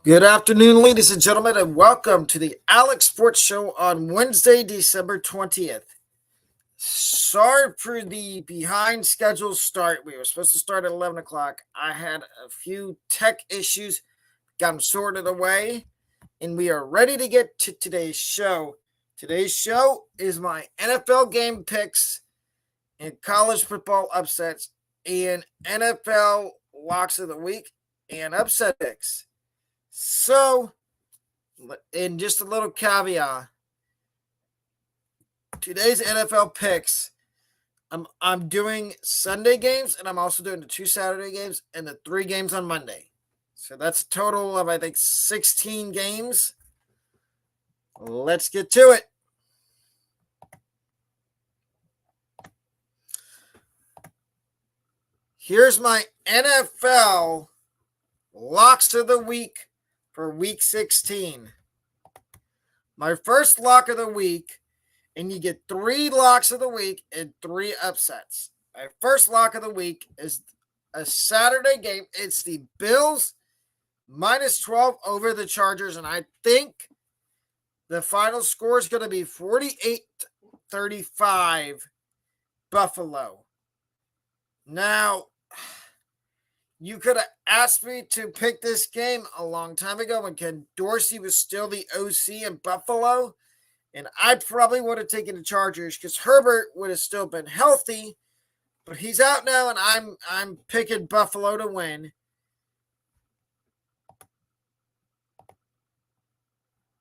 Good afternoon, ladies and gentlemen, and welcome to the Alex Sports Show on Wednesday, December 20th. Sorry for the behind schedule start. We were supposed to start at 11 o'clock. I had a few tech issues, got them sorted away, and we are ready to get to today's show. Today's show is my NFL game picks and college football upsets and NFL locks of the week and upset picks. So, in just a little caveat, today's NFL picks, I'm doing Sunday games, and I'm also doing the 2 Saturday games and the 3 games on Monday. So that's a total of, I think, 16 games. Let's get to it. Here's my NFL locks of the week for week 16. My first lock of the week, and you get 3 locks of the week and 3 upsets. My first lock of the week is a Saturday game. It's the Bills minus 12 over the Chargers, and I think the final score is going to be 48-35 Buffalo. Now, you could have asked me to pick this game a long time ago when Ken Dorsey was still the OC in Buffalo, and I probably would have taken the Chargers because Herbert would have still been healthy, but he's out now, and I'm picking Buffalo to win.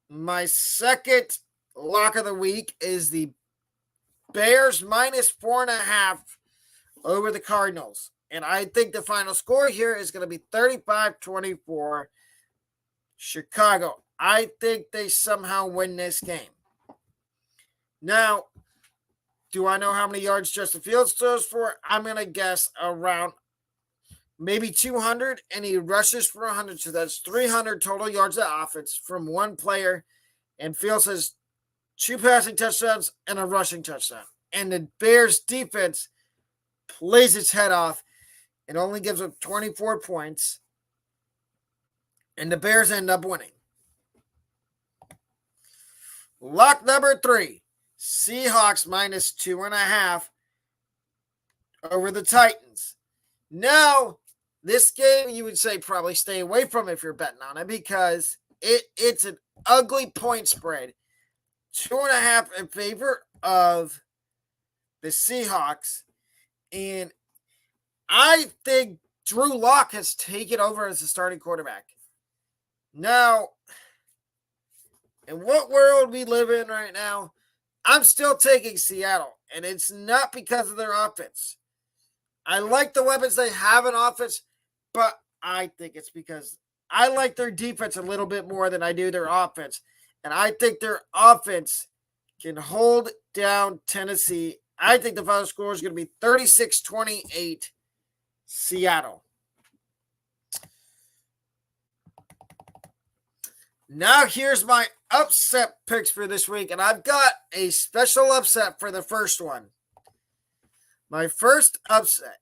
My second lock of the week is the Bears minus 4.5 over the Cardinals. And I think the final score here is going to be 35-24 Chicago. I think they somehow win this game. Now, do I know how many yards Justin Fields throws for? I'm going to guess around maybe 200, and he rushes for 100. So that's 300 total yards of offense from one player. And Fields has 2 passing touchdowns and a rushing touchdown. And the Bears defense plays its head off. It only gives up 24 points. And the Bears end up winning. Lock number 3. Seahawks minus 2.5 over the Titans. Now, this game you would say probably stay away from if you're betting on it because it's an ugly point spread. 2.5 in favor of the Seahawks. And I think Drew Lock has taken over as the starting quarterback. Now, in what world we live in right now, I'm still taking Seattle, and it's not because of their offense. I like the weapons they have in offense, but I think it's because I like their defense a little bit more than I do their offense. And I think their offense can hold down Tennessee. I think the final score is going to be 36-28 Seattle. Now here's my upset picks for this week, and I've got a special upset for the first one. My first upset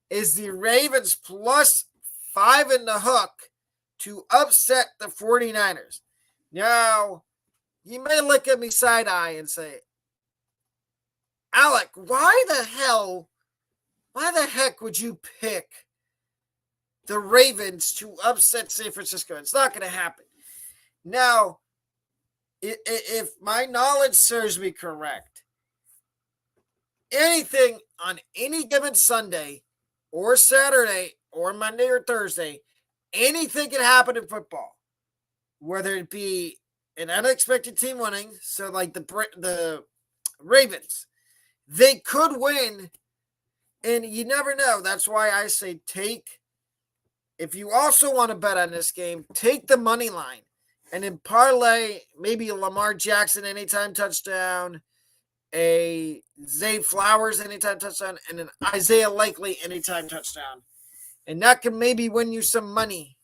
is the Ravens plus 5 in the hook to upset the 49ers. Now, you may look at me side-eye and say, Alec, why the heck would you pick the Ravens to upset San Francisco? It's not going to happen. Now, if my knowledge serves me correct, anything on any given Sunday or Saturday or Monday or Thursday, anything can happen in football, whether it be an unexpected team winning, so like the Ravens, they could win, and you never know. That's why I say if you also want to bet on this game, take the money line and then parlay maybe a Lamar Jackson anytime touchdown, a Zay Flowers anytime touchdown, and an Isaiah Likely anytime touchdown. And that can maybe win you some money.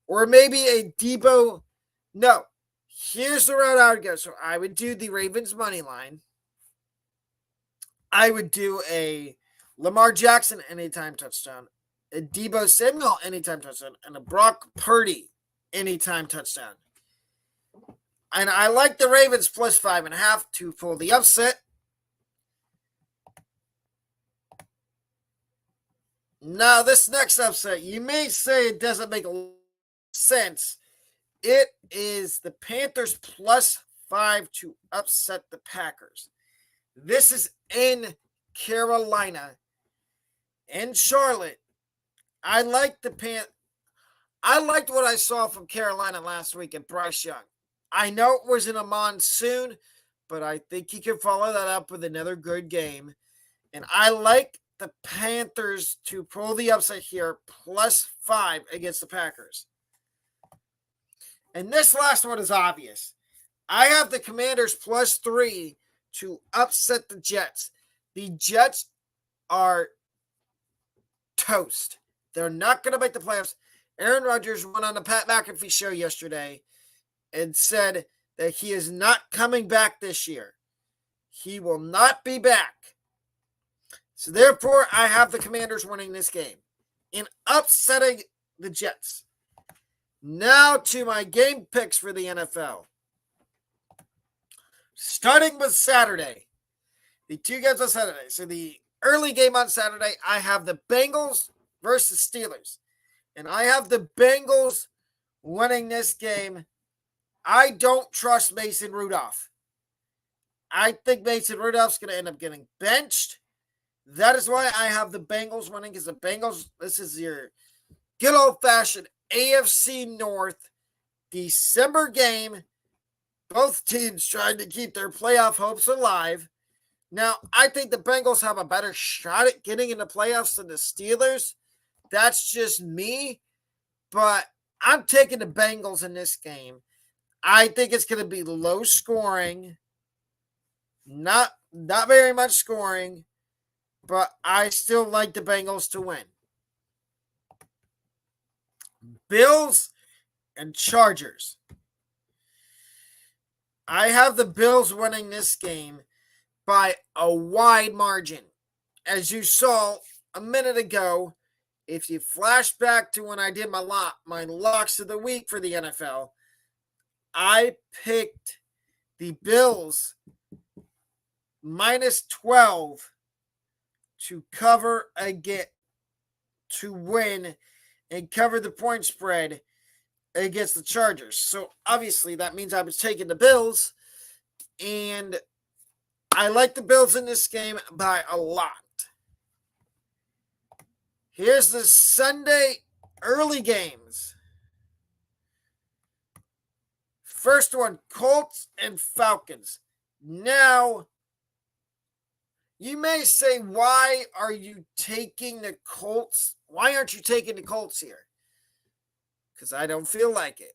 Or maybe a Debo. No, here's the route I would go. So I would do the Ravens money line. I would do a Lamar Jackson anytime touchdown, a Debo Samuel anytime touchdown, and a Brock Purdy anytime touchdown. And I like the Ravens plus 5.5 to pull the upset. Now, this next upset, you may say it doesn't make a lot of sense. It is the Panthers plus 5 to upset the Packers. This is in Carolina. In Charlotte. I liked what I saw from Carolina last week at Bryce Young. I know it was in a monsoon, but I think he can follow that up with another good game. And I like the Panthers to pull the upset here, plus 5 against the Packers. And this last one is obvious. I have the Commanders plus 3 to upset the Jets. The Jets are toast. They're not going to make the playoffs. Aaron Rodgers went on the Pat McAfee show yesterday and said that he is not coming back this year. He will not be back. So therefore, I have the Commanders winning this game and upsetting the Jets. Now to my game picks for the NFL. Starting with Saturday. The two games on Saturday. So the early game on Saturday, I have the Bengals versus Steelers. And I have the Bengals winning this game. I don't trust Mason Rudolph. I think Mason Rudolph's going to end up getting benched. That is why I have the Bengals winning, because the Bengals, this is your good old-fashioned AFC North December game. Both teams trying to keep their playoff hopes alive. Now, I think the Bengals have a better shot at getting in the playoffs than the Steelers. That's just me. But I'm taking the Bengals in this game. I think it's going to be low scoring. Not very much scoring. But I still like the Bengals to win. Bills and Chargers. I have the Bills winning this game by a wide margin. As you saw a minute ago, if you flash back to when I did my locks of the week for the NFL, I picked the Bills minus 12 to cover to win and cover the point spread against the Chargers. So obviously that means I was taking the Bills, and I like the Bills in this game by a lot. Here's the Sunday early games. First one, Colts and Falcons. Now, you may say, why are you taking the Colts? Why aren't you taking the Colts here? Because I don't feel like it.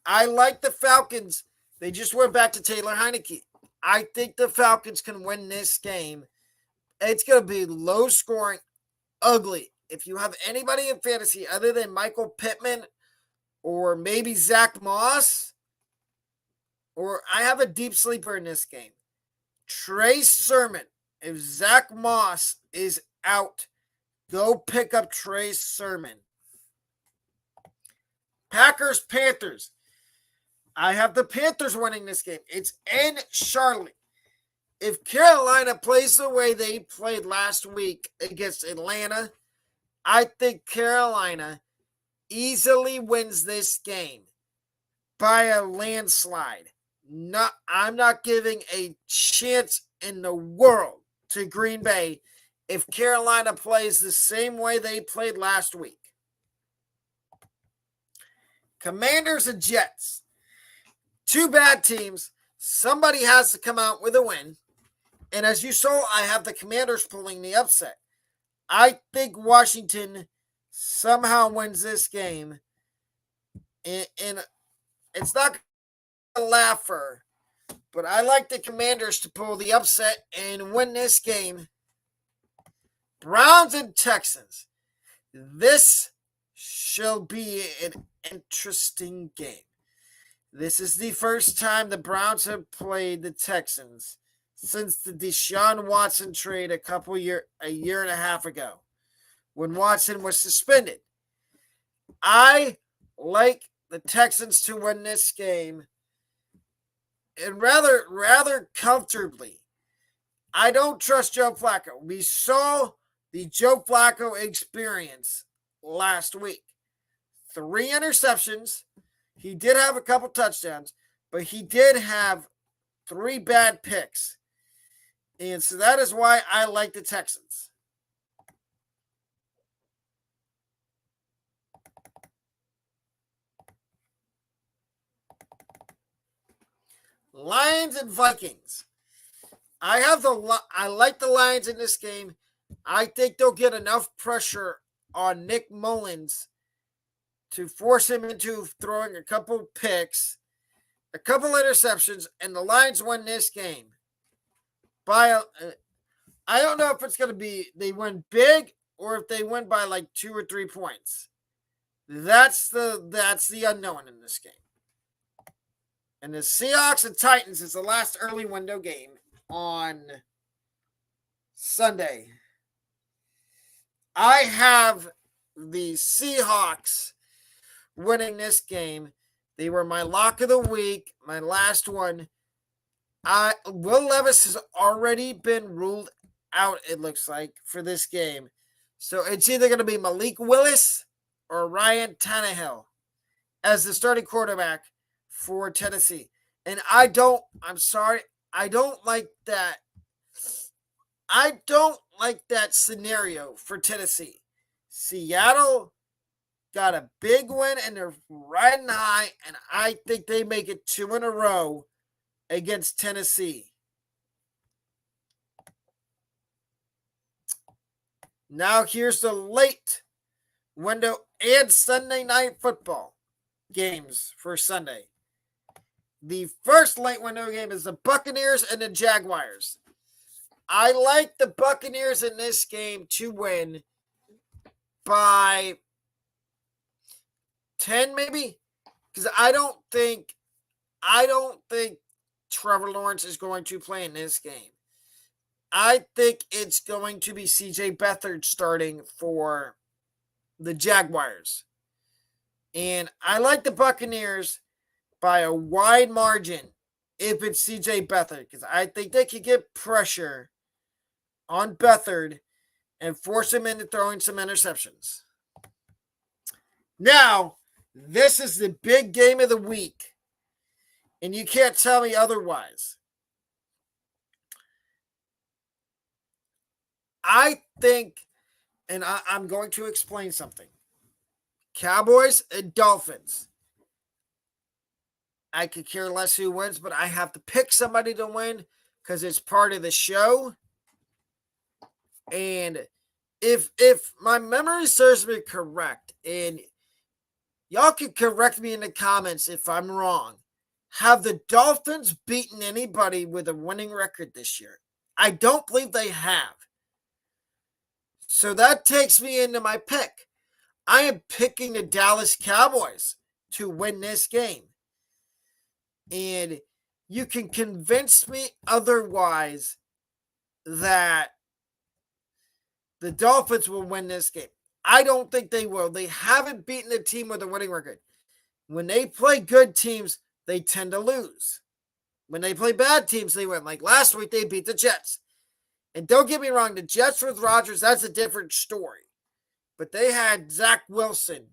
I like the Falcons. They just went back to Taylor Heineke. I think the Falcons can win this game. It's going to be low scoring, ugly. If you have anybody in fantasy other than Michael Pittman or maybe Zach Moss, or I have a deep sleeper in this game, Trey Sermon. If Zach Moss is out, go pick up Trey Sermon. Packers, Panthers. I have the Panthers winning this game. It's in Charlotte. If Carolina plays the way they played last week against Atlanta, I think Carolina easily wins this game by a landslide. I'm not giving a chance in the world to Green Bay if Carolina plays the same way they played last week. Commanders and Jets. Two bad teams. Somebody has to come out with a win. And as you saw, I have the Commanders pulling the upset. I think Washington somehow wins this game. And it's not a laugher, but I like the Commanders to pull the upset and win this game. Browns and Texans. This shall be an interesting game. This is the first time the Browns have played the Texans since the Deshaun Watson trade a year and a half ago. when Watson was suspended. I like the Texans to win this game, and rather comfortably. I don't trust Joe Flacco. We saw the Joe Flacco experience last week. 3 interceptions. He did have a couple touchdowns, but he did have 3 bad picks. And so that is why I like the Texans. Lions and Vikings. I like the Lions in this game. I think they'll get enough pressure on Nick Mullins to force him into throwing a couple picks, a couple interceptions, and the Lions win this game. I don't know if it's going to be they win big or if they win by like 2 or 3 points. That's the unknown in this game. And the Seahawks and Titans is the last early window game on Sunday. I have the Seahawks winning this game. They were my lock of the week, my last one. Will Levis has already been ruled out, it looks like, for this game. So it's either going to be Malik Willis or Ryan Tannehill as the starting quarterback for Tennessee. And I don't like that. I don't like that scenario for Tennessee. Seattle got a big win and they're riding high, and I think they make it 2 in a row against Tennessee. Now here's the late window and Sunday night football games for Sunday. The first late window game is the Buccaneers and the Jaguars. I like the Buccaneers in this game to win by 10 maybe, because I don't think Trevor Lawrence is going to play in this game. I think it's going to be CJ Beathard starting for the Jaguars. And I like the Buccaneers by a wide margin if it's CJ Beathard, because I think they could get pressure on Beathard and force him into throwing some interceptions. Now, this is the big game of the week, and you can't tell me otherwise. I think, and I'm going to explain something. Cowboys and Dolphins. I could care less who wins, but I have to pick somebody to win because it's part of the show. And if my memory serves me correct, and y'all can correct me in the comments if I'm wrong, have the Dolphins beaten anybody with a winning record this year? I don't believe they have. So that takes me into my pick. I am picking the Dallas Cowboys to win this game. And you can convince me otherwise that the Dolphins will win this game. I don't think they will. They haven't beaten a team with a winning record. When they play good teams, they tend to lose. When they play bad teams, they win. Like last week, they beat the Jets. And don't get me wrong, the Jets with Rodgers, that's a different story. But they had Zach Wilson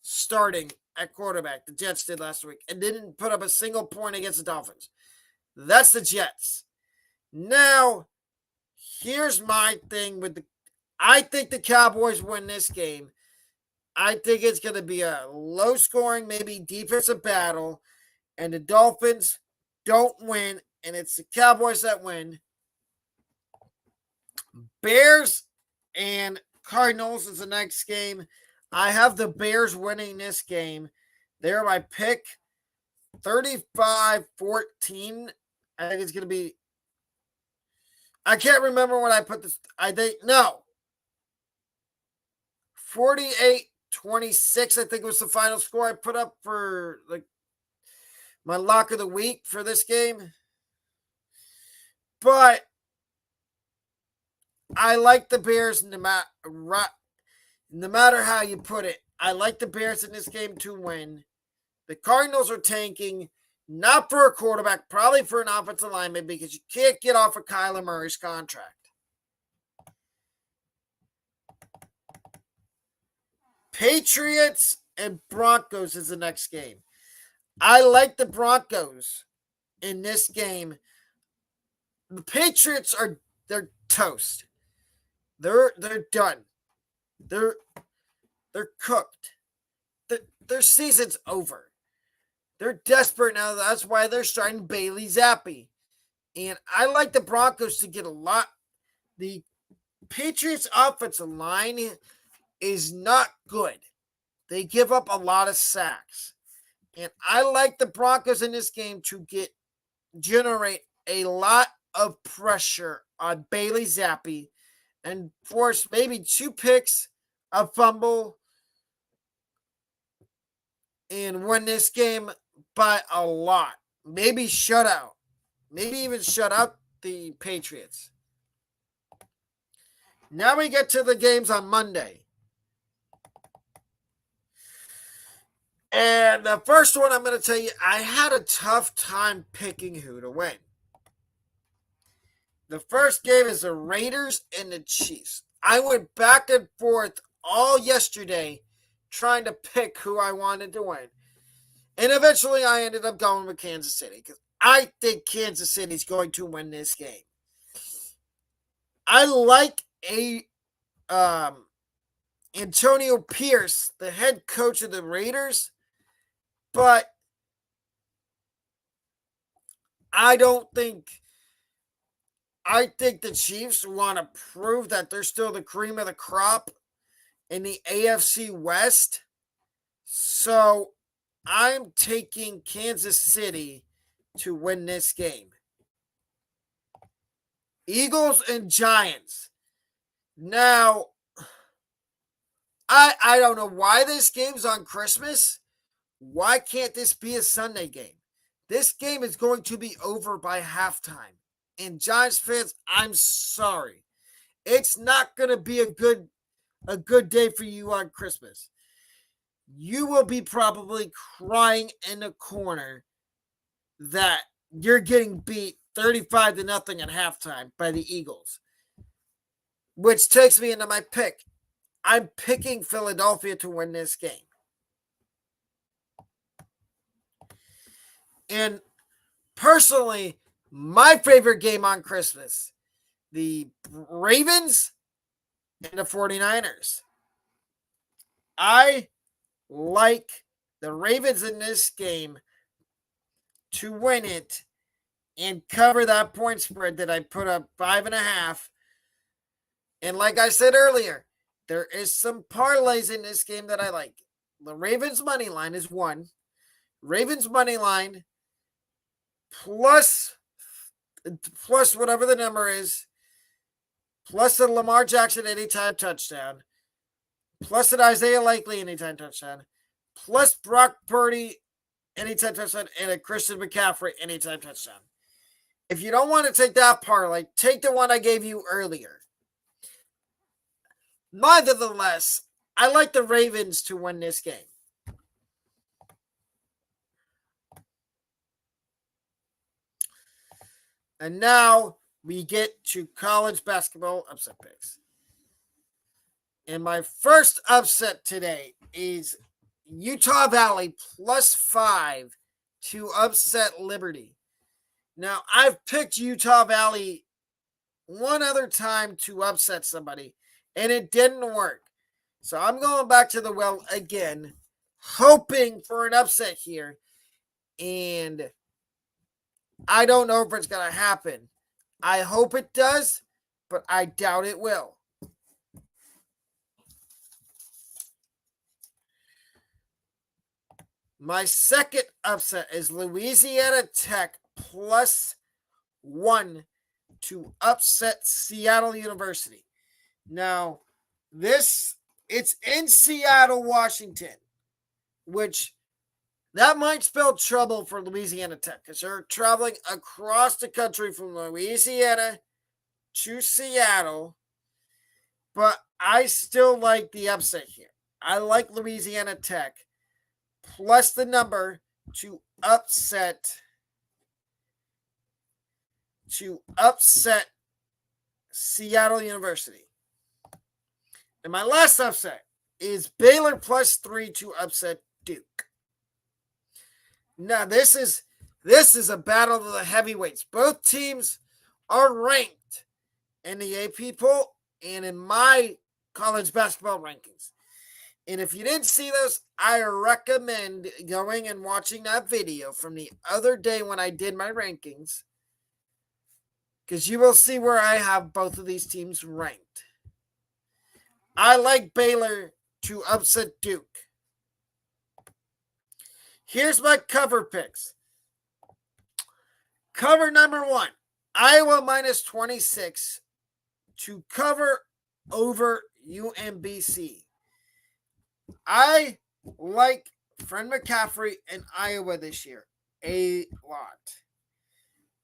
starting at quarterback. The Jets did last week. And didn't put up a single point against the Dolphins. That's the Jets. Now, here's my thing with I think the Cowboys win this game. I think it's going to be a low-scoring, maybe defensive battle. And the Dolphins don't win. And it's the Cowboys that win. Bears and Cardinals is the next game. I have the Bears winning this game. They're my pick. 35-14. I think it's going to be. I can't remember when I put this. I think, no. 48-26, I think was the final score I put up for like my lock of the week for this game. But I like the Bears No matter how you put it, I like the Bears in this game to win. The Cardinals are tanking, not for a quarterback, probably for an offensive lineman, because you can't get off of Kyler Murray's contract. Patriots and Broncos is the next game. I like the Broncos in this game. The Patriots they're toast. They're done. They're cooked. Their season's over. They're desperate now. That's why they're starting Bailey Zappi. And I like the Broncos to get a lot. The Patriots offensive line is not good. They give up a lot of sacks. And I like the Broncos in this game to generate a lot of pressure on Bailey Zappi and force maybe 2 picks, a fumble, and win this game by a lot. Maybe shutout. Maybe even shut out the Patriots. Now we get to the games on Monday. And the first one I'm going to tell you, I had a tough time picking who to win. The first game is the Raiders and the Chiefs. I went back and forth all yesterday trying to pick who I wanted to win. And eventually I ended up going with Kansas City because I think Kansas City's going to win this game. I like Antonio Pierce, the head coach of the Raiders, but I think the Chiefs want to prove that they're still the cream of the crop in the AFC West. So I'm taking Kansas City to win this game. Eagles and Giants. Now, I don't know why this game's on Christmas. Why can't this be a Sunday game? This game is going to be over by halftime. And Giants fans, I'm sorry. It's not going to be a good day for you on Christmas. You will be probably crying in a corner that you're getting beat 35-0 at halftime by the Eagles. Which takes me into my pick. I'm picking Philadelphia to win this game. And personally, my favorite game on Christmas, the Ravens and the 49ers. I like the Ravens in this game to win it and cover that point spread that I put up 5.5. And like I said earlier, there is some parlays in this game that I like. The Ravens money line is 1. Ravens money line plus whatever the number is, plus the Lamar Jackson anytime touchdown, plus an Isaiah Likely anytime touchdown, plus Brock Purdy anytime touchdown, and a Christian McCaffrey anytime touchdown. If you don't want to take that parlay, take the one I gave you earlier. Nevertheless, I like the Ravens to win this game. And now we get to college basketball upset picks. And my first upset today is Utah Valley +5 to upset Liberty. Now, I've picked Utah Valley one other time to upset somebody, and it didn't work. So I'm going back to the well again, hoping for an upset here. And I don't know if it's going to happen. I hope it does, but I doubt it will. My second upset is Louisiana Tech +1 to upset Seattle University. Now, it's in Seattle, Washington, which that might spell trouble for Louisiana Tech because they're traveling across the country from Louisiana to Seattle. But I still like the upset here. I like Louisiana Tech plus the number to upset Seattle University. And my last upset is Baylor plus 3 to upset Duke. Now this is a battle of the heavyweights. Both teams are ranked in the AP poll and in my college basketball rankings. And if you didn't see those, I recommend going and watching that video from the other day when I did my rankings, because you will see where I have both of these teams ranked. I like Baylor to upset Duke. Here's my cover picks. Cover number 1, Iowa minus 26 to cover over UMBC. I like Fred McCaffrey in Iowa this year a lot.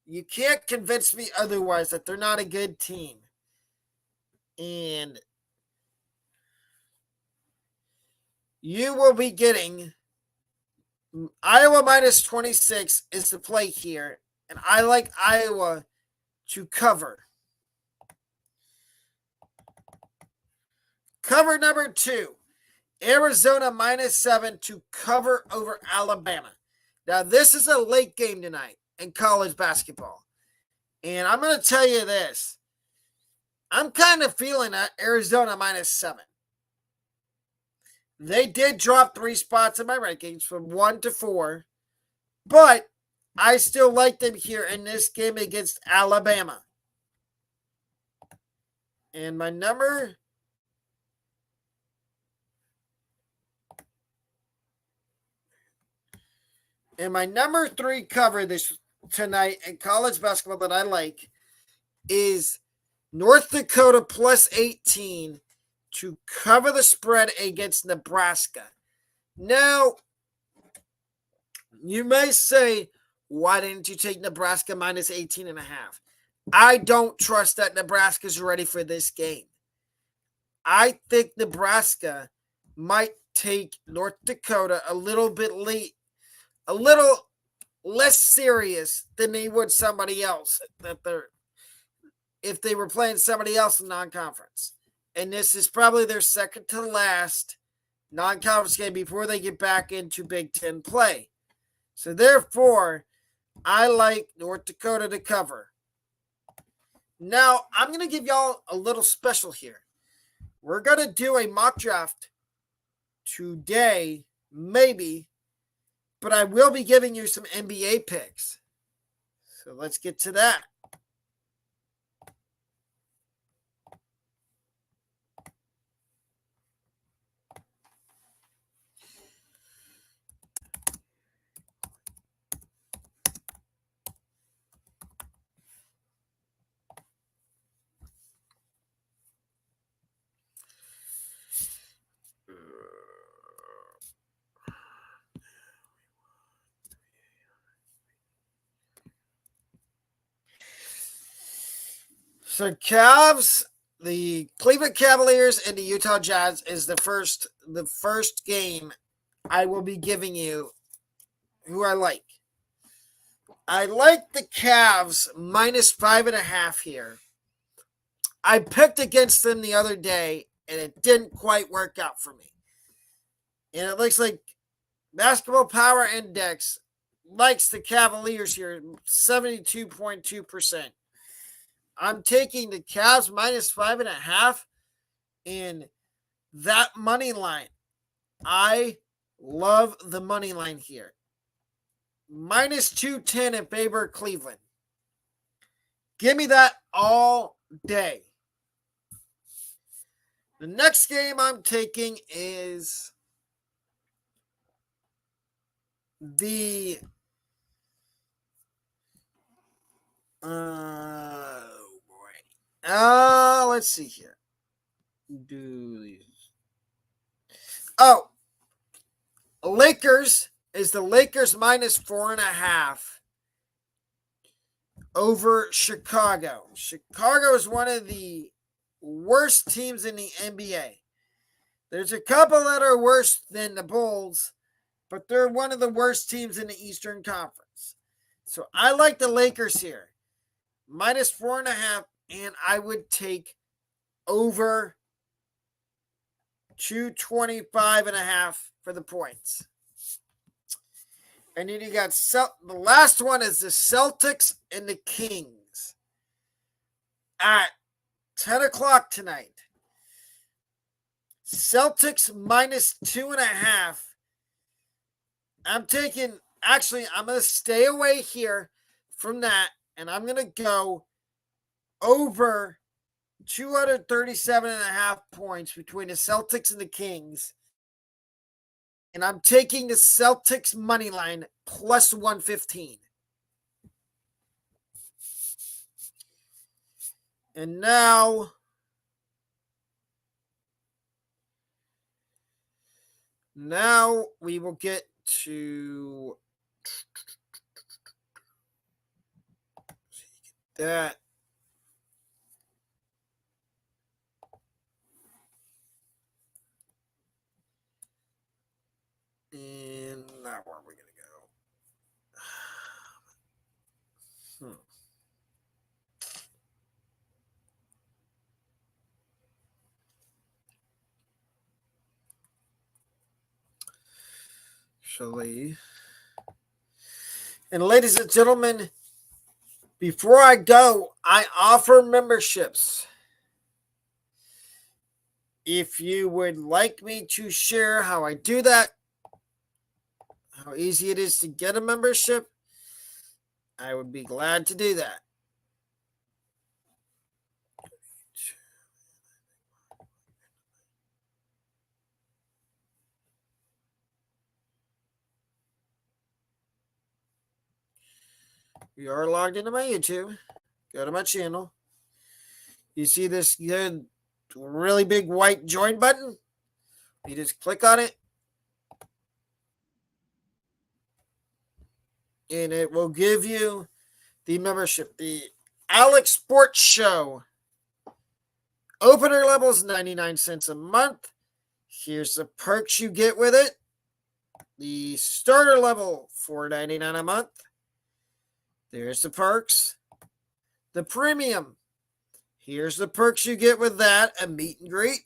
You can't convince me otherwise that they're not a good team. And you will be getting Iowa minus 26 is the play here. And I like Iowa to cover. Cover number 2, Arizona minus 7 to cover over Alabama. Now, this is a late game tonight in college basketball. And I'm going to tell you this. I'm kind of feeling that Arizona minus 7. They did drop 3 spots in my rankings from 1 to 4. But I still like them here in this game against Alabama. And my number... And my number 3 cover this tonight in college basketball that I like is North Dakota plus 18 to cover the spread against Nebraska. Now, you may say, why didn't you take Nebraska minus 18.5? I don't trust that Nebraska's ready for this game. I think Nebraska might take North Dakota a little bit late, a little less serious than they would somebody else if they were playing somebody else in non-conference. And this is probably their second to last non-conference game before they get back into Big Ten play. So therefore, I like North Dakota to cover. Now, I'm going to give y'all a little special here. We're going to do a mock draft today, maybe, but I will be giving you some NBA picks. So let's get to that. So Cavs, the Cleveland Cavaliers and the Utah Jazz is the first game I will be giving you who I like. I like the Cavs minus 5.5 here. I picked against them the other day, and it didn't quite work out for me. And it looks like Basketball Power Index likes the Cavaliers here, 72.2%. I'm taking the Cavs minus 5.5 and that money line. I love the money line here. Minus 210 in favor of Cleveland. Give me that all day. The next game I'm taking is the let's see here. Lakers is the Lakers minus 4.5 over Chicago. Chicago is one of the worst teams in the NBA. There's a couple that are worse than the Bulls, but they're one of the worst teams in the Eastern Conference. So I like the Lakers here. Minus 4.5, and I would take over 225.5 for the points. And then you got the last one is the Celtics and the Kings at 10 o'clock tonight. Celtics minus 2.5. I'm going to stay away here from that, and I'm going to go over 237.5 points between the Celtics and the Kings. And I'm taking the Celtics money line plus 115. And now we will get to that. And now where are we going to go? Actually, and ladies and gentlemen, before I go, I offer memberships. If you would like me to share how I do that, how easy it is to get a membership, I would be glad to do that. You are logged into my YouTube. Go to my channel. You see this good, really big white join button? You just click on it. And it will give you the membership. The Alex Sports Show. Opener level is 99 cents a month. Here's the perks you get with it. The starter level, $4.99 a month. There's the perks. The premium. Here's the perks you get with that, a meet and greet.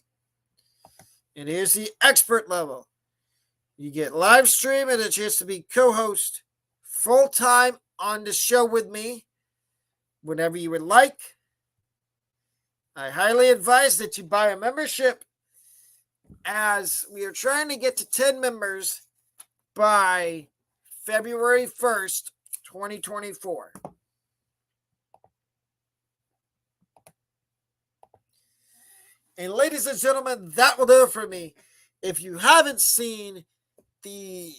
And here's the expert level. You get live stream and a chance to be co-host full-time on the show with me whenever you would like. I highly advise that you buy a membership, as we are trying to get to 10 members by February 1st, 2024. And ladies and gentlemen, that will do it for me. If you haven't seen the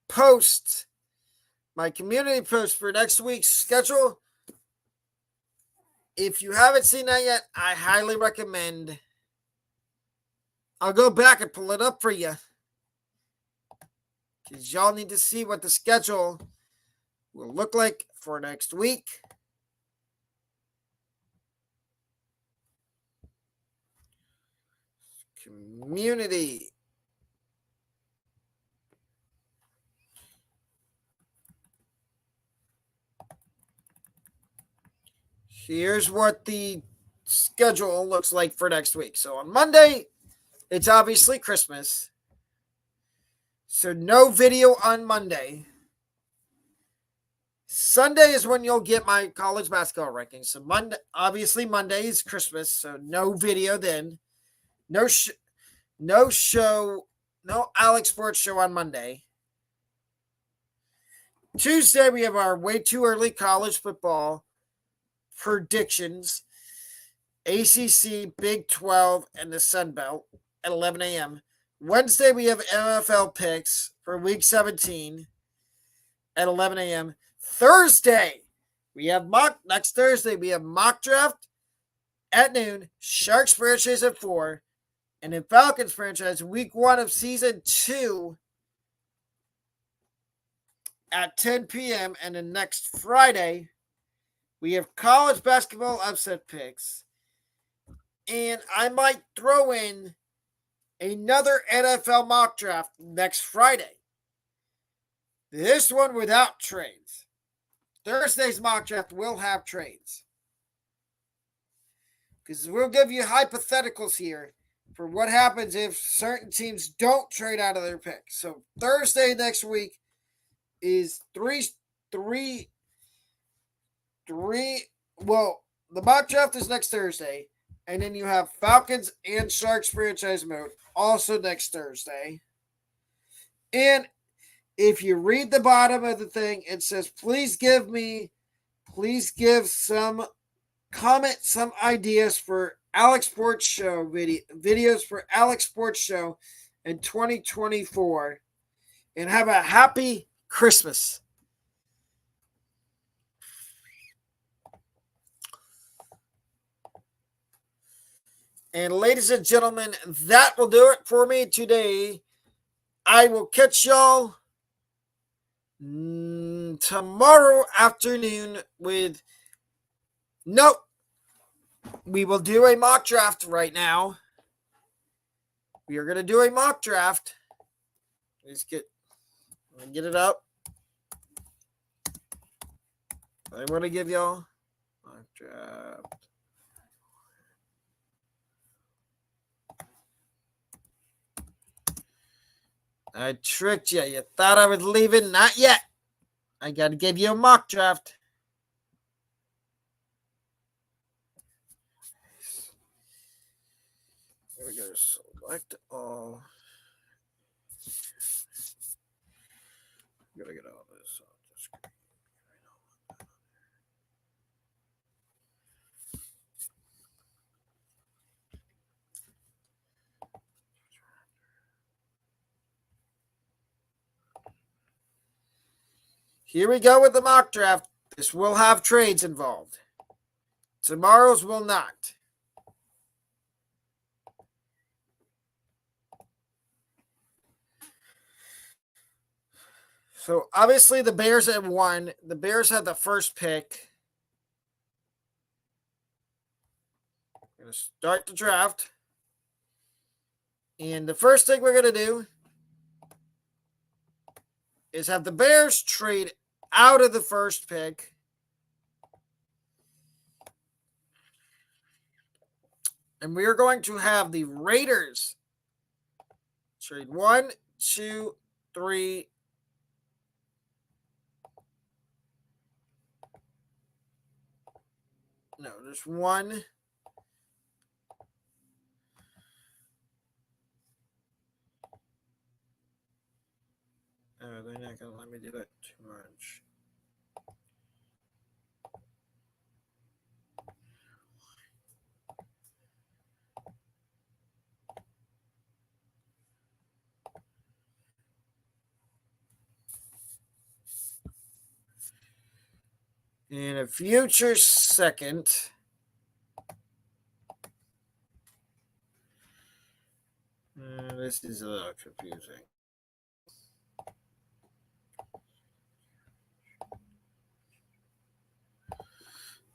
post, my community post for next week's schedule, if you haven't seen that yet, I highly recommend. I'll go back and pull it up for you, because y'all need to see what the schedule will look like for next week. Community. Here's what the schedule looks like for next week. So on Monday, it's obviously Christmas. So no video on Monday. Sunday is when you'll get my college basketball rankings. So Monday is Christmas, so no video then. No show, no Alex Sports Show on Monday. Tuesday, we have our way too early college football predictions. ACC, Big 12, and the Sun Belt at 11 a.m. Wednesday, we have NFL picks for Week 17 at 11 a.m. Thursday, next Thursday, we have mock draft at noon, Sharks franchise at 4, and then Falcons franchise Week 1 of Season 2 at 10 p.m. And then next Friday, We have college basketball upset picks. And I might throw in another NFL mock draft next Friday. This one without trades. Thursday's mock draft will have trades. Because we'll give you hypotheticals here for what happens if certain teams don't trade out of their picks. So Thursday next week is three. Well, the mock draft is next Thursday. And then you have Falcons and Sharks franchise mode also next Thursday. And if you read the bottom of the thing, it says, please give some ideas for Alex Sports Show videos for Alex Sports Show in 2024. And have a happy Christmas. And ladies and gentlemen, that will do it for me today. I will catch y'all tomorrow afternoon with... Nope. We will do a mock draft right now. We are going to do a mock draft. Let's get it up. I want to give y'all mock draft. I tricked you. You thought I was leaving? Not yet. I got to give you a mock draft. Here we go. Select all. I'm going to get all this off the screen. Here we go with the mock draft. This will have trades involved. Tomorrow's will not. So obviously the Bears have won. The Bears had the first pick. We're going to start the draft. And the first thing we're going to do is have the Bears trade out of the first pick. And we are going to have the Raiders trade 1, 2, 3. No, there's 1. They're not going to let me do that too much. In a future second, this is a little confusing.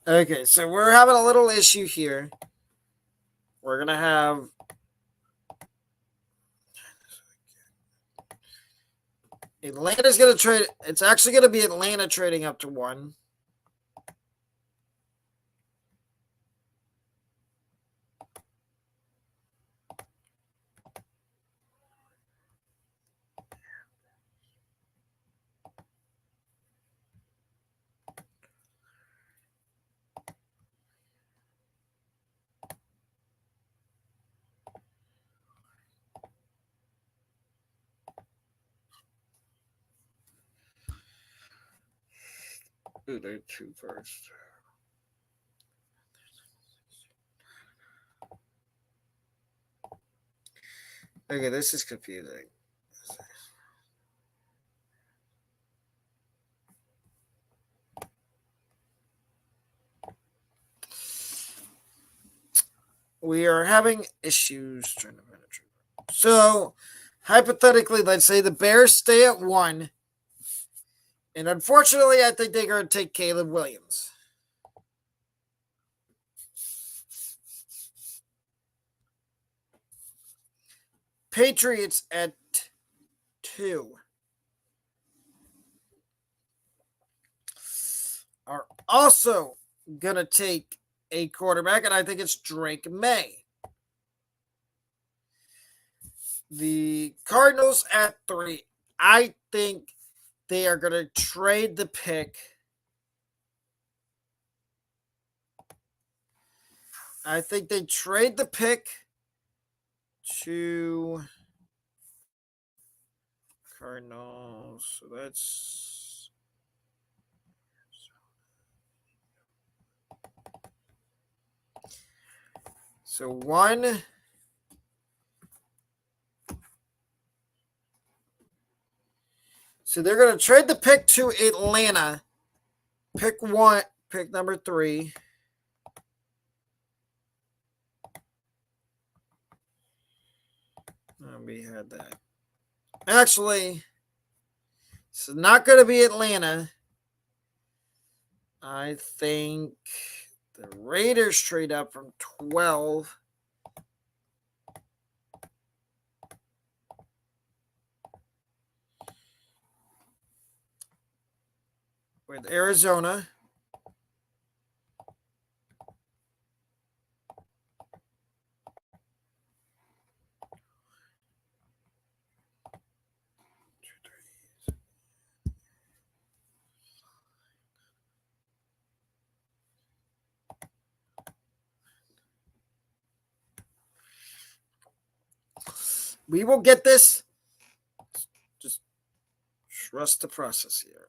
Okay, so we're having a little issue here. We're going to have Atlanta's going to trade. It's actually going to be Atlanta trading up to 1. Ooh, they're 2 first. Okay, this is confusing. We are having issues trying to manage. So, hypothetically, let's say the Bears stay at 1. And unfortunately, I think they're going to take Caleb Williams. Patriots at 2 are also going to take a quarterback, and I think it's Drake May. The Cardinals at 3, I think they are going to trade the pick. I think they trade the pick to Cardinals. So that's so 1. So they're going to trade the pick to Atlanta. Pick number 3. We had that. Actually, it's not going to be Atlanta. I think the Raiders trade up from 12. With Arizona. We will get this. Just trust the process here.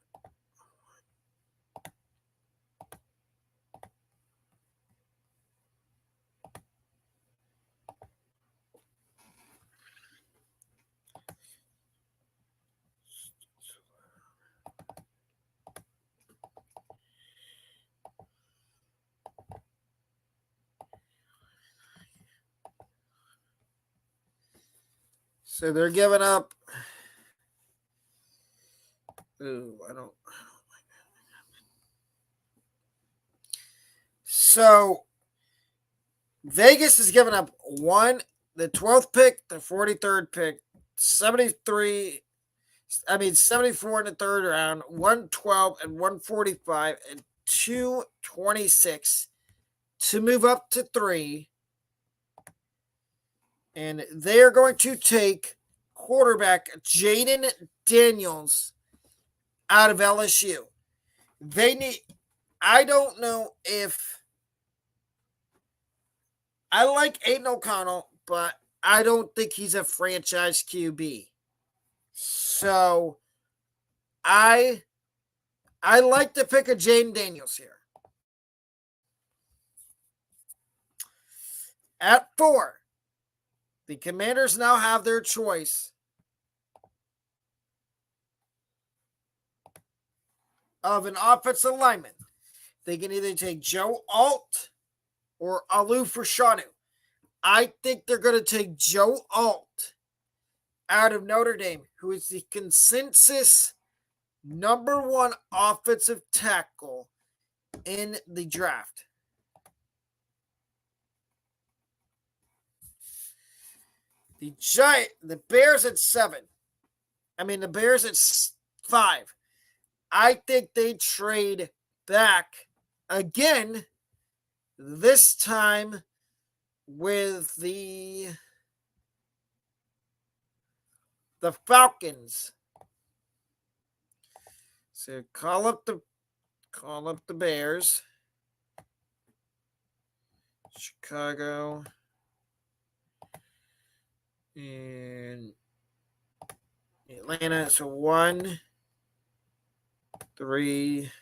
So they're giving up. Ooh, I don't. So Vegas is giving up 1, the 12th pick, the 43rd pick, 74 in the third round, 112 and 145 and 226 to move up to 3. And they are going to take quarterback Jaden Daniels out of LSU. I don't know if I like Aiden O'Connell, but I don't think he's a franchise QB. So I like the pick of Jaden Daniels here. At 4, the Commanders now have their choice of an offensive lineman. They can either take Joe Alt or Alou Fashanu. I think they're going to take Joe Alt out of Notre Dame, who is the consensus number 1 offensive tackle in the draft. The Bears at 7. The Bears at 5. I think they trade back again, this time with the Falcons. So call up the Bears. Chicago. And Atlanta. So 1, 3.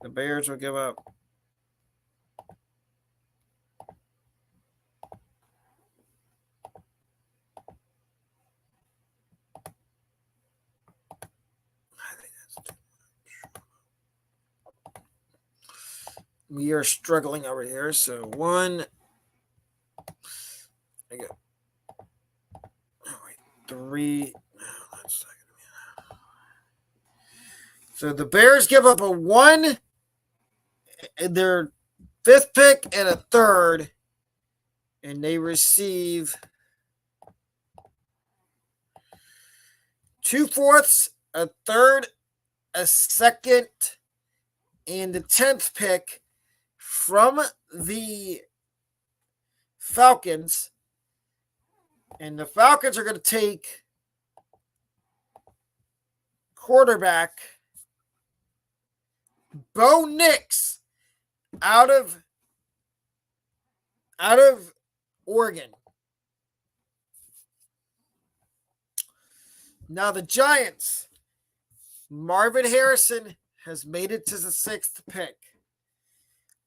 The Bears will give up. We are struggling over here. So 1. I got 3. No, that's not gonna be. So the Bears give up a 1, their 5th pick, and a 3rd, And they receive 2/4, a third, a second, and the 10th pick from the Falcons. And the Falcons are going to take quarterback Bo Nix out of Oregon. Now the Giants, Marvin Harrison has made it to the 6th pick.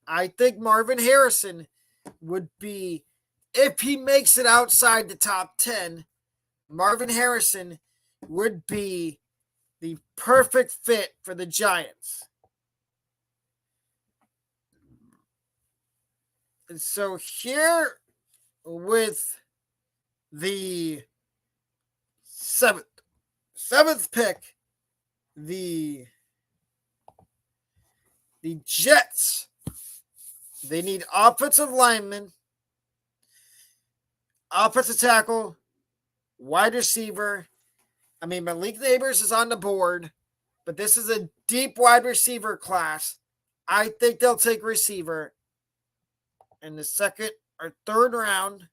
I think Marvin Harrison would be, if he makes it outside the top 10, Marvin Harrison would be the perfect fit for the Giants. And so here with the seventh pick, the Jets, they need offensive linemen, offensive tackle, wide receiver. I mean, Malik Neighbors is on the board, but this is a deep wide receiver class. I think they'll take receiver in the 2nd or 3rd round.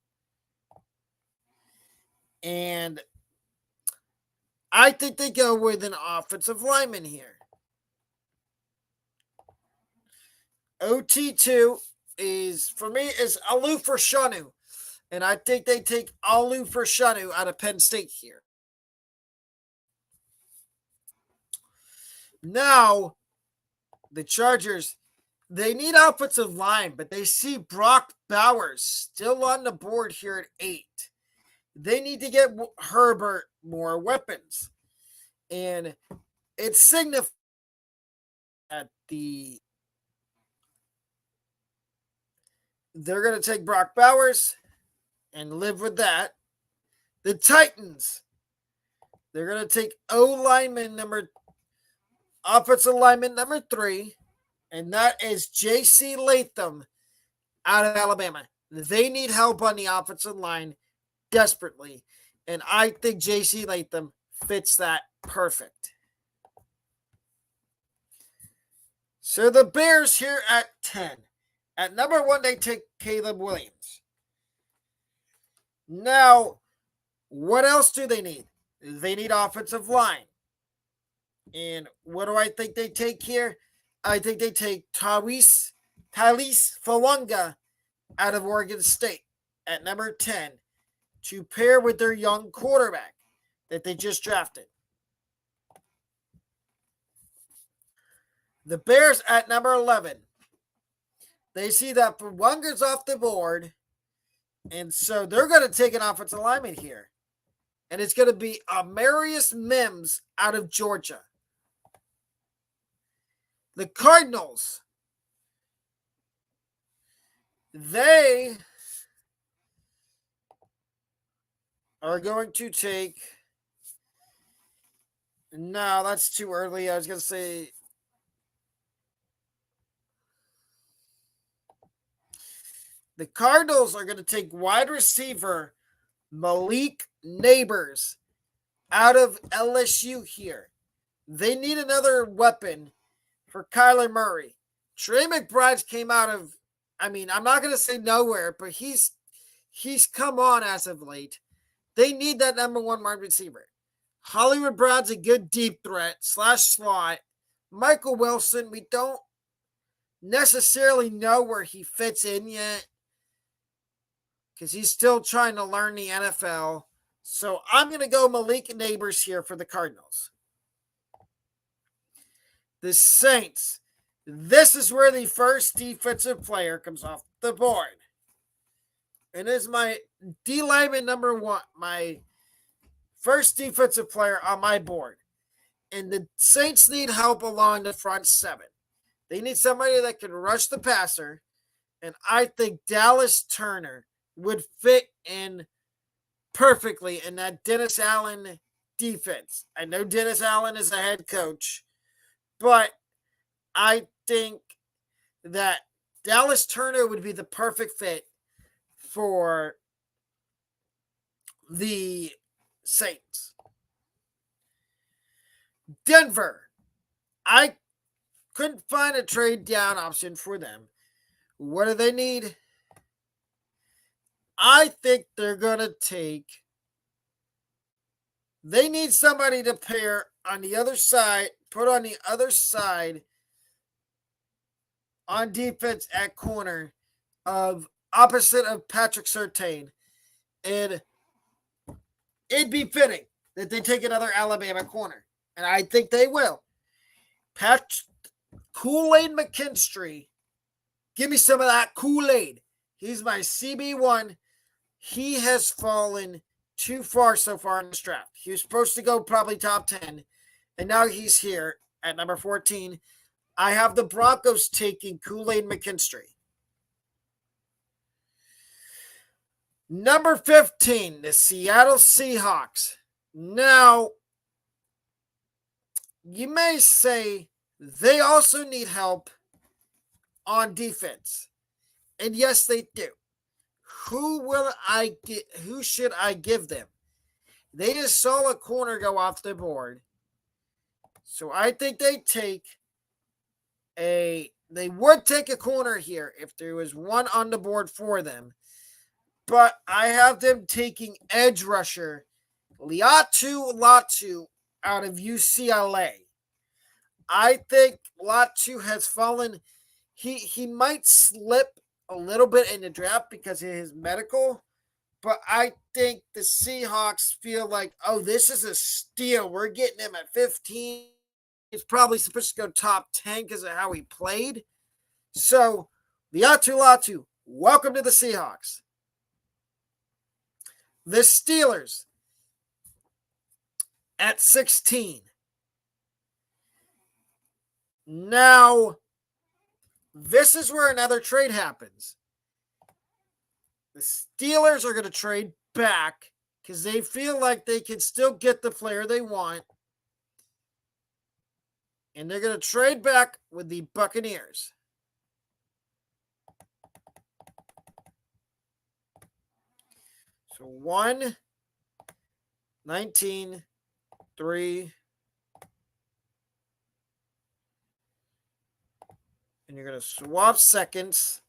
And I think they go with an offensive lineman here. OT2 is, for me, is Alu Fashanu. And I think they take Alu Fashanu out of Penn State here. Now, the Chargers, they need offensive line, but they see Brock Bowers still on the board here at 8. They need to get Herbert more weapons. And it's significant that they're going to take Brock Bowers and live with that. The Titans, they're going to take offensive lineman number 3, and that is J.C. Latham out of Alabama. They need help on the offensive line desperately, and I think J.C. Latham fits that perfect. So the Bears here at 10. At number 1, they take Caleb Williams. Now, what else do they need? They need offensive line. And what do I think they take here? I think they take Thalys Falunga out of Oregon State at number 10 to pair with their young quarterback that they just drafted. The Bears at number 11. They see that Falunga's off the board, and so they're going to take an offensive lineman here. And it's going to be Amarius Mims out of Georgia. The Cardinals, they are going to take... No, that's too early. I was going to say... The Cardinals are going to take wide receiver Malik Neighbors out of LSU here. They need another weapon for Kyler Murray. Trey McBride came out of, I'm not going to say nowhere, but he's come on as of late. They need that number 1 wide receiver. Hollywood Brown's a good deep threat / slot. Michael Wilson, we don't necessarily know where he fits in yet, because he's still trying to learn the NFL. So I'm going to go Malik Neighbors here for the Cardinals. The Saints. This is where the first defensive player comes off the board. And is my D lineman number 1, my first defensive player on my board. And the Saints need help along the front 7. They need somebody that can rush the passer. And I think Dallas Turner would fit in perfectly in that Dennis Allen defense. I know Dennis Allen is a head coach, but I think that Dallas Turner would be the perfect fit for the Saints. Denver. I couldn't find a trade down option for them. What do they need? I think they're going to they need somebody to pair on the other side, put on the other side on defense at corner of opposite of Patrick Surtain. And it'd be fitting that they take another Alabama corner. And I think they will. Kool-Aid McKinstry. Give me some of that Kool-Aid. He's my CB1. He has fallen too far so far in this draft. He was supposed to go probably top 10. And now he's here at number 14. I have the Broncos taking Kool-Aid McKinstry. Number 15, the Seattle Seahawks. Now, you may say they also need help on defense. And yes, they do. Who should I give them? They just saw a corner go off the board. So I think they would take a corner here if there was one on the board for them. But I have them taking edge rusher Liatu Latu out of UCLA. I think Latu has fallen. He might slip a little bit in the draft because of his medical, but I think the Seahawks feel like, oh, this is a steal. We're getting him at 15. He's probably supposed to go top 10 because of how he played. So, Liatu Latu, welcome to the Seahawks. The Steelers at 16. Now, this is where another trade happens. The Steelers are going to trade back because they feel like they can still get the player they want. And they're going to trade back with the Buccaneers. So 1, 19, 3. And you're going to swap seconds.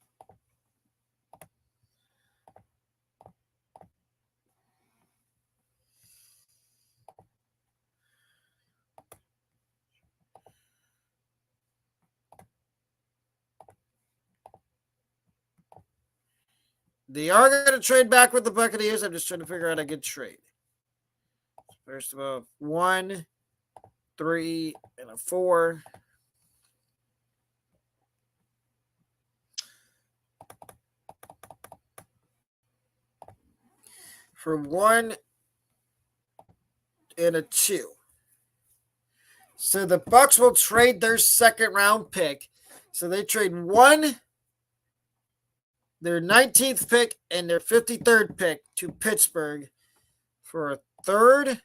They are going to trade back with the Buccaneers. I'm just trying to figure out a good trade. First of all, 1, 3, and a 4. For 1 and a 2. So the Bucs will trade their second round pick. So they trade their 19th pick and their 53rd pick to Pittsburgh for a third.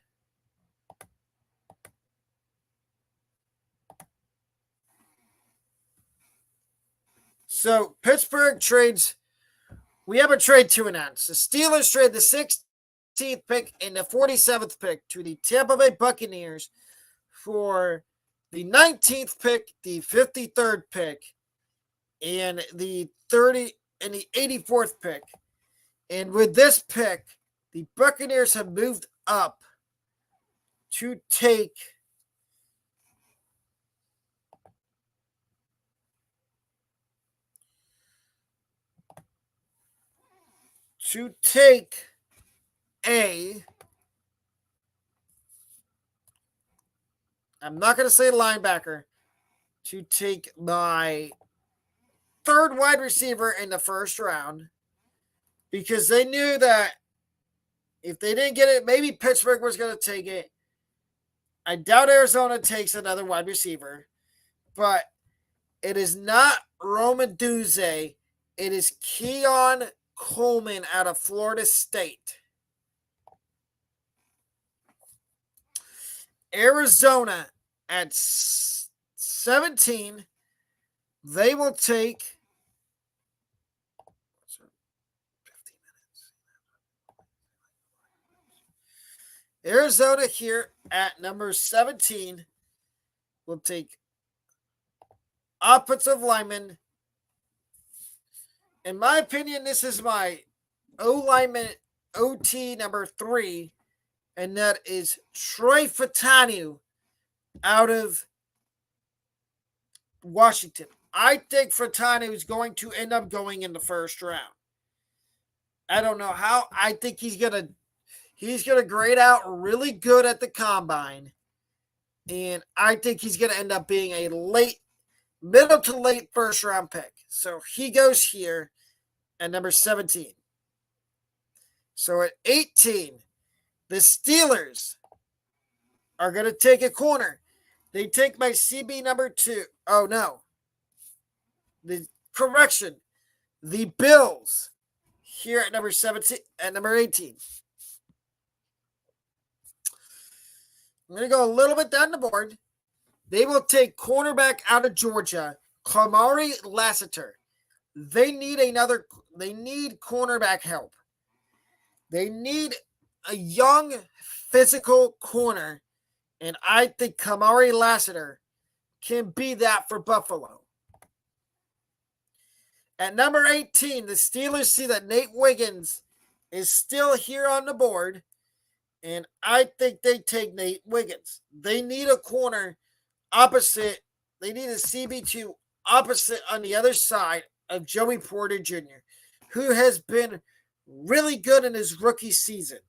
So Pittsburgh trades. We have a trade to announce. The Steelers trade the 16th pick and the 47th pick to the Tampa Bay Buccaneers for the 19th pick, the 53rd pick, and the 84th pick. And with this pick, the Buccaneers have moved up to take I'm not going to say linebacker, to take my third wide receiver in the first round, because they knew that if they didn't get it, maybe Pittsburgh was going to take it. I doubt Arizona takes another wide receiver, but it is not Rome Duze. It is Keon Coleman out of Florida State. Arizona at 17, they will take Arizona here at number 17 will take offensive lineman. In my opinion, this is my O lineman OT number 3, and that is Troy Fatanu out of Washington. I think Fatanu is going to end up going in the first round. I don't know how. I think he's gonna grade out really good at the combine, and I think he's gonna end up being a middle to late first round pick. So he goes here at number 17. So at 18, the Steelers are going to take a corner. They take my CB number 2. Oh, no. Correction. The Bills here at number 17, at number 18. I'm going to go a little bit down the board. They will take cornerback out of Georgia, Kamari Lassiter. They need cornerback help. They need a young, physical corner, and I think Kamari Lassiter can be that for Buffalo. At number 18, the Steelers see that Nate Wiggins is still here on the board, and I think they take Nate Wiggins. They need a corner opposite. They need a CB2 opposite on the other side of Joey Porter Jr., who has been really good in his rookie season.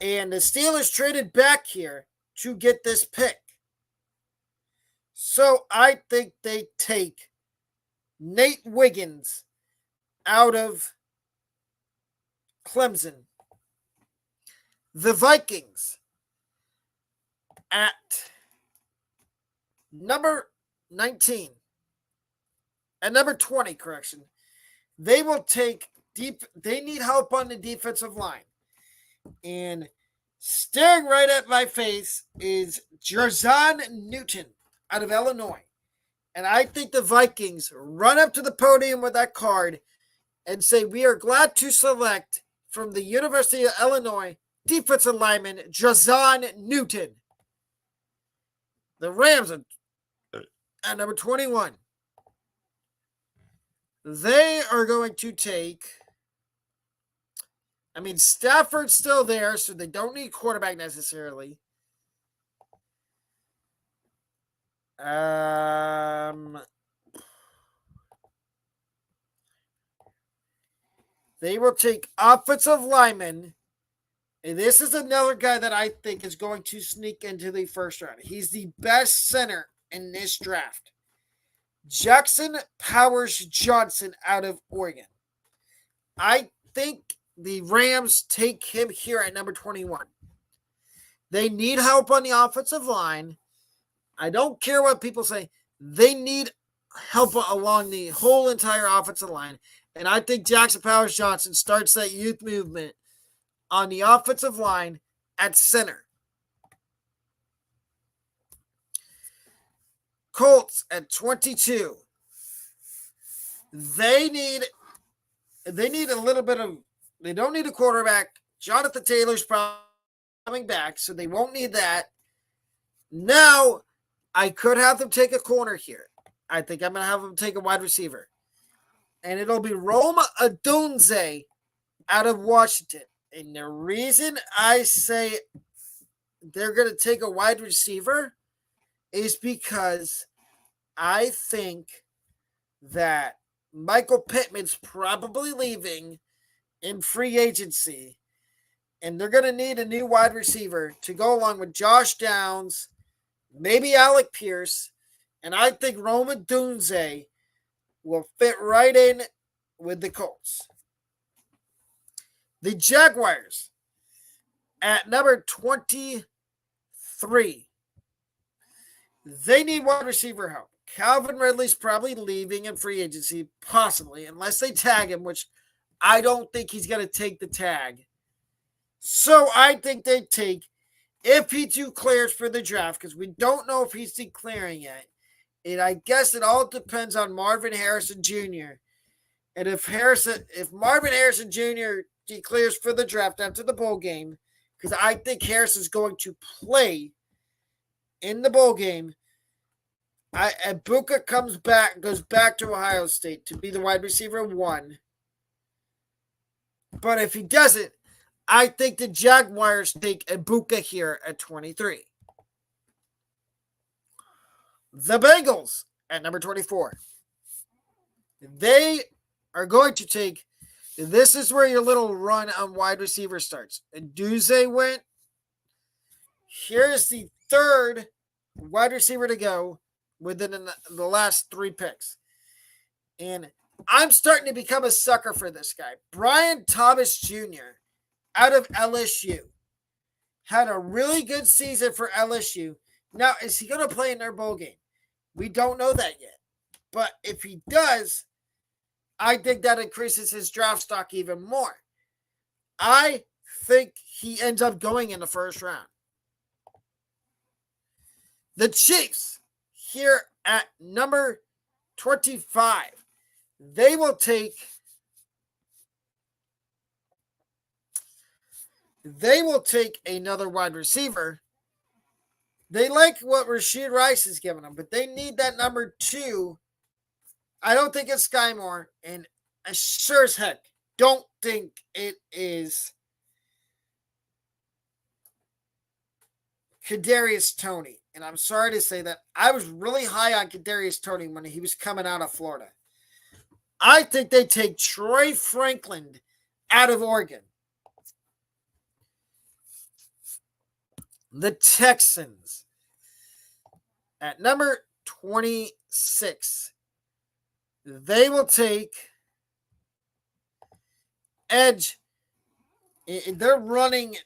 And the Steelers traded back here to get this pick. So I think they take Nate Wiggins out of Clemson. The Vikings at number 19. At number 20, correction. They will take they need help on the defensive line. And staring right at my face is Jerzon Newton out of Illinois. And I think the Vikings run up to the podium with that card and say, we are glad to select from the University of Illinois defensive lineman Jerzon Newton. The Rams are at number 21. They are going to take, Stafford's still there, so they don't need quarterback necessarily. They will take offensive lineman, and this is another guy that I think is going to sneak into the first round. He's the best center in this draft. Jackson Powers Johnson out of Oregon. I think the Rams take him here at number 21. They need help on the offensive line. I don't care what people say. They need help along the whole entire offensive line. And I think Jackson Powers Johnson starts that youth movement on the offensive line at center. Colts at 22. They need a little bit of, they don't need a quarterback. Jonathan Taylor's probably coming back, so they won't need that. Now, I could have them take a corner here. I think I'm going to have them take a wide receiver. And it'll be Rome Odunze out of Washington. And the reason I say they're going to take a wide receiver is because I think that Michael Pittman's probably leaving in free agency, and they're going to need a new wide receiver to go along with Josh Downs, maybe Alec Pierce, and I think Rome Odunze will fit right in with the Colts. The Jaguars at number 23. They need wide receiver help. Calvin Ridley's probably leaving in free agency, possibly, unless they tag him, which I don't think he's going to take the tag. So I think they take, if he declares for the draft, because we don't know if he's declaring yet, and I guess it all depends on Marvin Harrison Jr. And if Marvin Harrison Jr. declares for the draft after the bowl game, because I think Harris is going to play in the bowl game. Ibuka goes back to Ohio State to be the wide receiver 1. But if he doesn't, I think the Jaguars take Ibuka here at 23. The Bengals at number 24. They are going to take, this is where your little run on wide receiver starts. Duze went. Here's the third wide receiver to go within the last 3 picks. And I'm starting to become a sucker for this guy. Brian Thomas Jr. out of LSU had a really good season for LSU. Now, is he going to play in their bowl game? We don't know that yet. But if he does, I think that increases his draft stock even more. I think he ends up going in the first round. The Chiefs here at number 25. They will take another wide receiver. They like what Rashid Rice is giving them, but they need that number 2. I don't think it's Sky Moore, and I sure as heck don't think it is Kadarius Toney. And I'm sorry to say that. I was really high on Kadarius Toney when he was coming out of Florida. I think they take Troy Franklin out of Oregon. The Texans at number 26. They will take edge. They're running.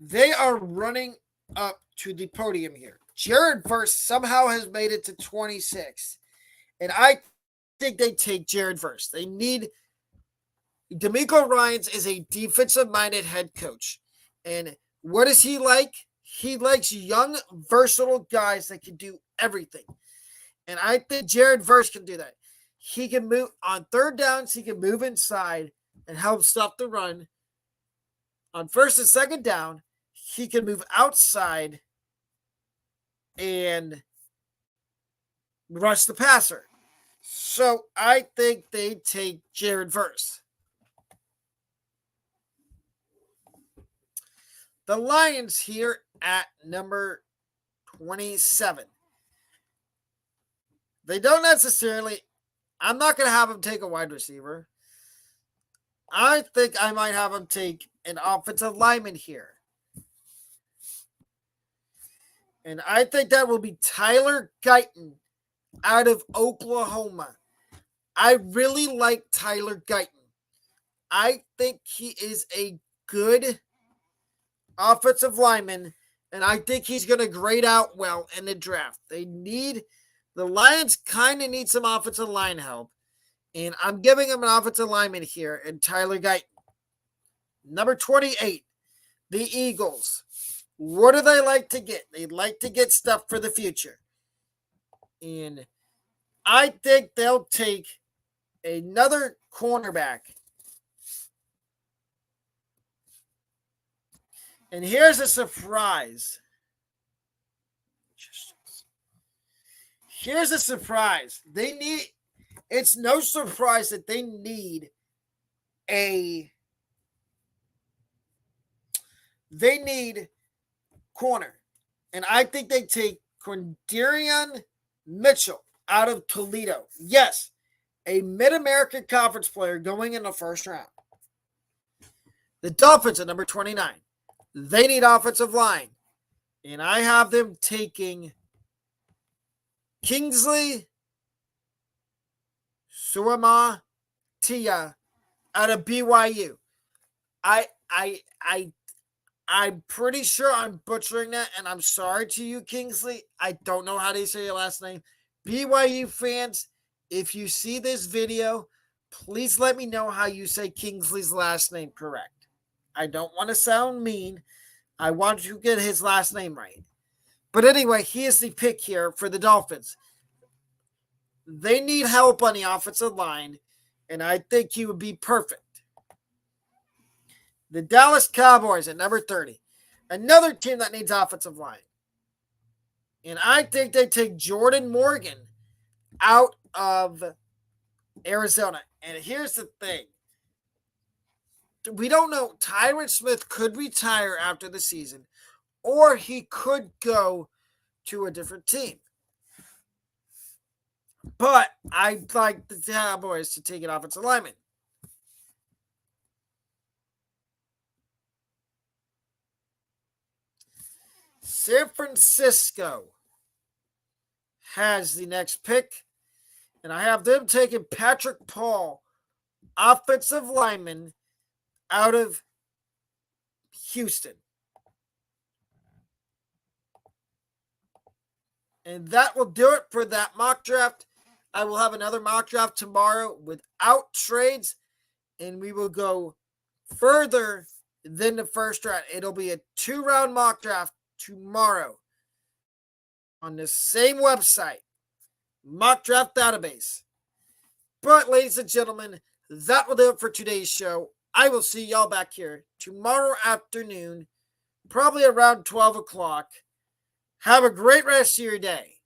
They are running up to the podium here. Jared Verse somehow has made it to 26. And I think they take Jared Verse. They need DeMeco Ryans is a defensive-minded head coach. And what is he like? He likes young, versatile guys that can do everything. And I think Jared Verse can do that. He can move on third downs. He can move inside and help stop the run. On first and second down, he can move outside and rush the passer. So I think they take Jared Verse. The Lions here at number 27. They don't necessarily, I'm not going to have them take a wide receiver. I think I might have them take an offensive lineman here. And I think that will be Tyler Guyton out of Oklahoma. I really like Tyler Guyton. I think he is a good offensive lineman, and I think he's going to grade out well in the draft. The Lions kind of need some offensive line help, and I'm giving them an offensive lineman here in Tyler Guyton. Number 28, the Eagles. What do they like to get? They like to get stuff for the future. And I think they'll take another cornerback. And here's a surprise. Here's a surprise. It's no surprise that they need corner. And I think they take Quindarian Mitchell out of Toledo. Yes, a Mid-American Conference player going in the first round. The Dolphins at number 29. They need offensive line. And I have them taking Kingsley Suamataia out of BYU. I'm pretty sure I'm butchering that, and I'm sorry to you, Kingsley. I don't know how to say your last name. BYU fans, if you see this video, please let me know how you say Kingsley's last name correct. I don't want to sound mean. I want to get his last name right. But anyway, he is the pick here for the Dolphins. They need help on the offensive line, and I think he would be perfect. The Dallas Cowboys at number 30. Another team that needs offensive line. And I think they take Jordan Morgan out of Arizona. And here's the thing. We don't know. Tyron Smith could retire after the season, or he could go to a different team. But I'd like the Cowboys to take an offensive lineman. San Francisco has the next pick, and I have them taking Patrick Paul, offensive lineman, out of Houston. And that will do it for that mock draft. I will have another mock draft tomorrow without trades, and we will go further than the first round. It'll be a 2-round mock draft tomorrow on the same website, Mock Draft Database. But, ladies and gentlemen, that will do it for today's show. I will see y'all back here tomorrow afternoon, probably around 12 o'clock. Have a great rest of your day.